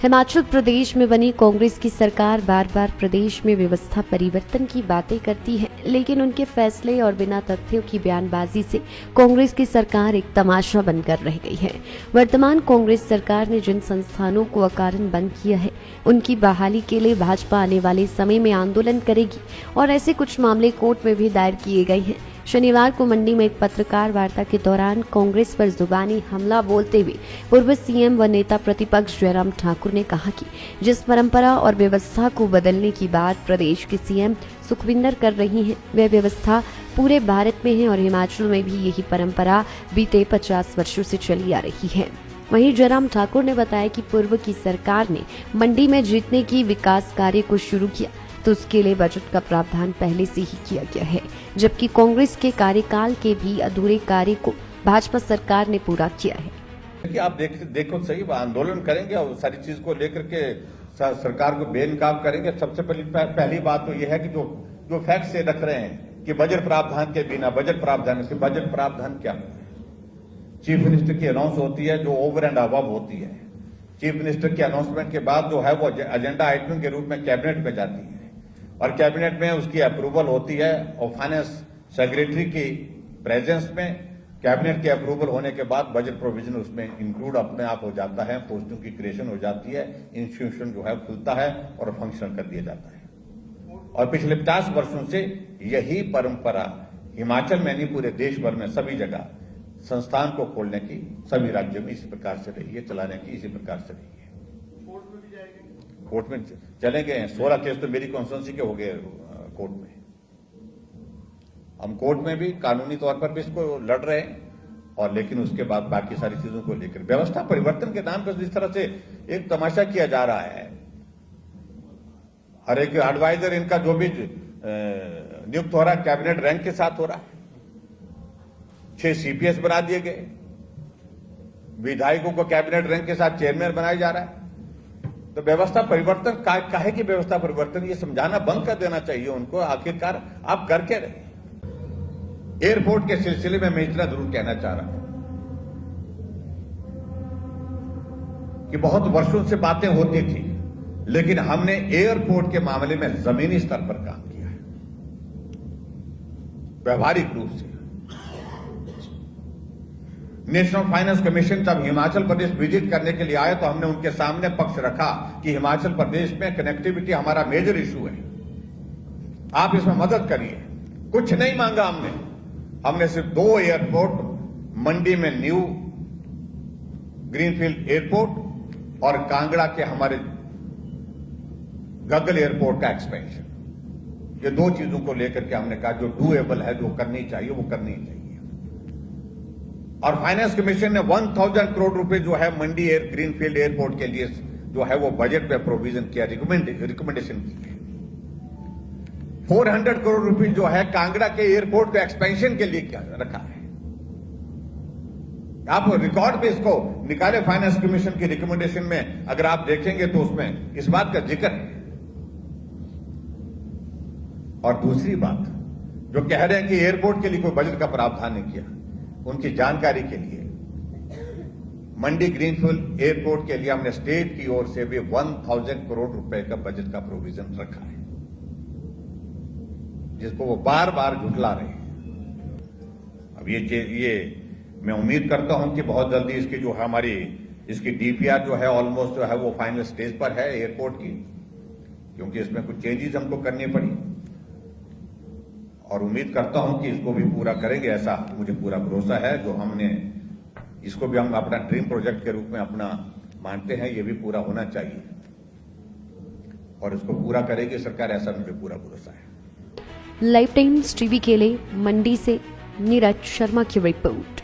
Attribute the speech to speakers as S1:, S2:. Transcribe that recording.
S1: हिमाचल प्रदेश में बनी कांग्रेस की सरकार बार बार प्रदेश में व्यवस्था परिवर्तन की बातें करती है, लेकिन उनके फैसले और बिना तथ्यों की बयानबाजी से कांग्रेस की सरकार एक तमाशा बनकर रह गई है। वर्तमान कांग्रेस सरकार ने जिन संस्थानों को अकारण बंद किया है, उनकी बहाली के लिए भाजपा आने वाले समय में आंदोलन करेगी और ऐसे कुछ मामले कोर्ट में भी दायर किए गए हैं। शनिवार को मंडी में एक पत्रकार वार्ता के दौरान कांग्रेस पर जुबानी हमला बोलते हुए पूर्व सीएम व नेता प्रतिपक्ष जयराम ठाकुर ने कहा कि जिस परंपरा और व्यवस्था को बदलने की बात प्रदेश के सीएम सुखविंदर कर रही हैं, वह व्यवस्था पूरे भारत में है और हिमाचल में भी यही परंपरा बीते 50 वर्षों से चली आ रही है। वहीं जयराम ठाकुर ने बताया कि पूर्व की सरकार ने मंडी में जीतने की विकास कार्य को शुरू किया तो उसके लिए बजट का प्रावधान पहले से ही किया गया है, जबकि कांग्रेस के कार्यकाल के भी अधूरे कार्य को भाजपा सरकार ने पूरा किया है।
S2: कि आप देखो सही, आंदोलन करेंगे और सारी चीज को लेकर के सरकार को बेनकाब करेंगे। सबसे पहली बात तो यह है कि जो फैक्ट से रख रहे हैं कि बजट प्रावधान के बिना बजट प्रावधान क्या है? चीफ मिनिस्टर की अनाउंस होती है जो ओवर एंड अबव होती है। चीफ मिनिस्टर की अनाउंसमेंट के बाद जो है वो एजेंडा आइटम के रूप में कैबिनेट में जाती है और कैबिनेट में उसकी अप्रूवल होती है और फाइनेंस सेक्रेटरी की प्रेजेंस में कैबिनेट की अप्रूवल होने के बाद बजट प्रोविजन उसमें इंक्लूड अपने आप हो जाता है, पोस्टों की क्रिएशन हो जाती है, इंस्टीट्यूशन जो है खुलता है और फंक्शन कर दिया जाता है। और पिछले 50 वर्षों से यही परंपरा हिमाचल में नहीं पूरे देश भर में सभी जगह संस्थान को खोलने की सभी राज्यों में इसी प्रकार से रही है, चलाने की इसी प्रकार से रही है। कोर्ट में चले गए 16 केस तो मेरी कॉन्स्टिट्यूंसी के हो गए कोर्ट में। हम कोर्ट में भी कानूनी तौर पर भी इसको लड़ रहे हैं और लेकिन उसके बाद बाकी सारी चीजों को लेकर व्यवस्था परिवर्तन के नाम पर जिस तरह से एक तमाशा किया जा रहा है, हर एक एडवाइजर इनका जो भी नियुक्त हो रहा है कैबिनेट रैंक के साथ हो रहा है। 6 सीपीएस बना दिए गए, विधायकों को कैबिनेट रैंक के साथ चेयरमैन बनाया जा रहा है। तो व्यवस्था परिवर्तन काहे की व्यवस्था परिवर्तन, ये समझाना बंद कर देना चाहिए उनको। आखिरकार आप कर क्या रहे? एयरपोर्ट के सिलसिले में मैं इतना जरूर कहना चाह रहा हूं कि बहुत वर्षों से बातें होती थी, लेकिन हमने एयरपोर्ट के मामले में जमीनी स्तर पर काम किया है, व्यवहारिक रूप से। नेशनल फाइनेंस कमीशन जब हिमाचल प्रदेश विजिट करने के लिए आए तो हमने उनके सामने पक्ष रखा कि हिमाचल प्रदेश में कनेक्टिविटी हमारा मेजर इशू है, आप इसमें मदद करिए। कुछ नहीं मांगा हमने सिर्फ 2 एयरपोर्ट, मंडी में न्यू ग्रीनफील्ड एयरपोर्ट और कांगड़ा के हमारे गगल एयरपोर्ट का एक्सपेंशन, ये 2 चीजों को लेकर के हमने कहा जो डूएबल है, जो करनी चाहिए वो करनी चाहिए। और फाइनेंस कमीशन ने 1000 करोड़ रुपए जो है मंडी ग्रीनफील्ड एयरपोर्ट के लिए जो है वो बजट में प्रोविजन किया, रिकमेंडेशन की है। 400 करोड़ रुपए जो है कांगड़ा के एयरपोर्ट के एक्सपेंशन के लिए क्या रखा है। आप रिकॉर्ड पे इसको निकाले, फाइनेंस कमीशन की रिकमेंडेशन में अगर आप देखेंगे तो उसमें इस बात का जिक्र है। और दूसरी बात जो कह रहे हैं कि एयरपोर्ट के लिए कोई बजट का प्रावधान नहीं किया, उनकी जानकारी के लिए मंडी ग्रीनफील्ड एयरपोर्ट के लिए हमने स्टेट की ओर से भी 1000 करोड़ रुपए का बजट का प्रोविजन रखा है, जिसको वो बार बार झुठला रहे हैं। अब ये मैं उम्मीद करता हूं कि बहुत जल्दी इसकी जो हमारी इसकी डीपीआर जो है ऑलमोस्ट जो है वो फाइनल स्टेज पर है एयरपोर्ट की, क्योंकि इसमें कुछ चेंजेस हमको करनी पड़ी और उम्मीद करता हूं कि इसको भी पूरा करेंगे, ऐसा मुझे पूरा भरोसा है। जो हमने इसको भी हम अपना ड्रीम प्रोजेक्ट के रूप में अपना मानते हैं, ये भी पूरा होना चाहिए और इसको पूरा करेगी सरकार, ऐसा मुझे पूरा भरोसा है।
S1: लाइफ टाइम्स टीवी के लिए मंडी से नीरज शर्मा की रिपोर्ट।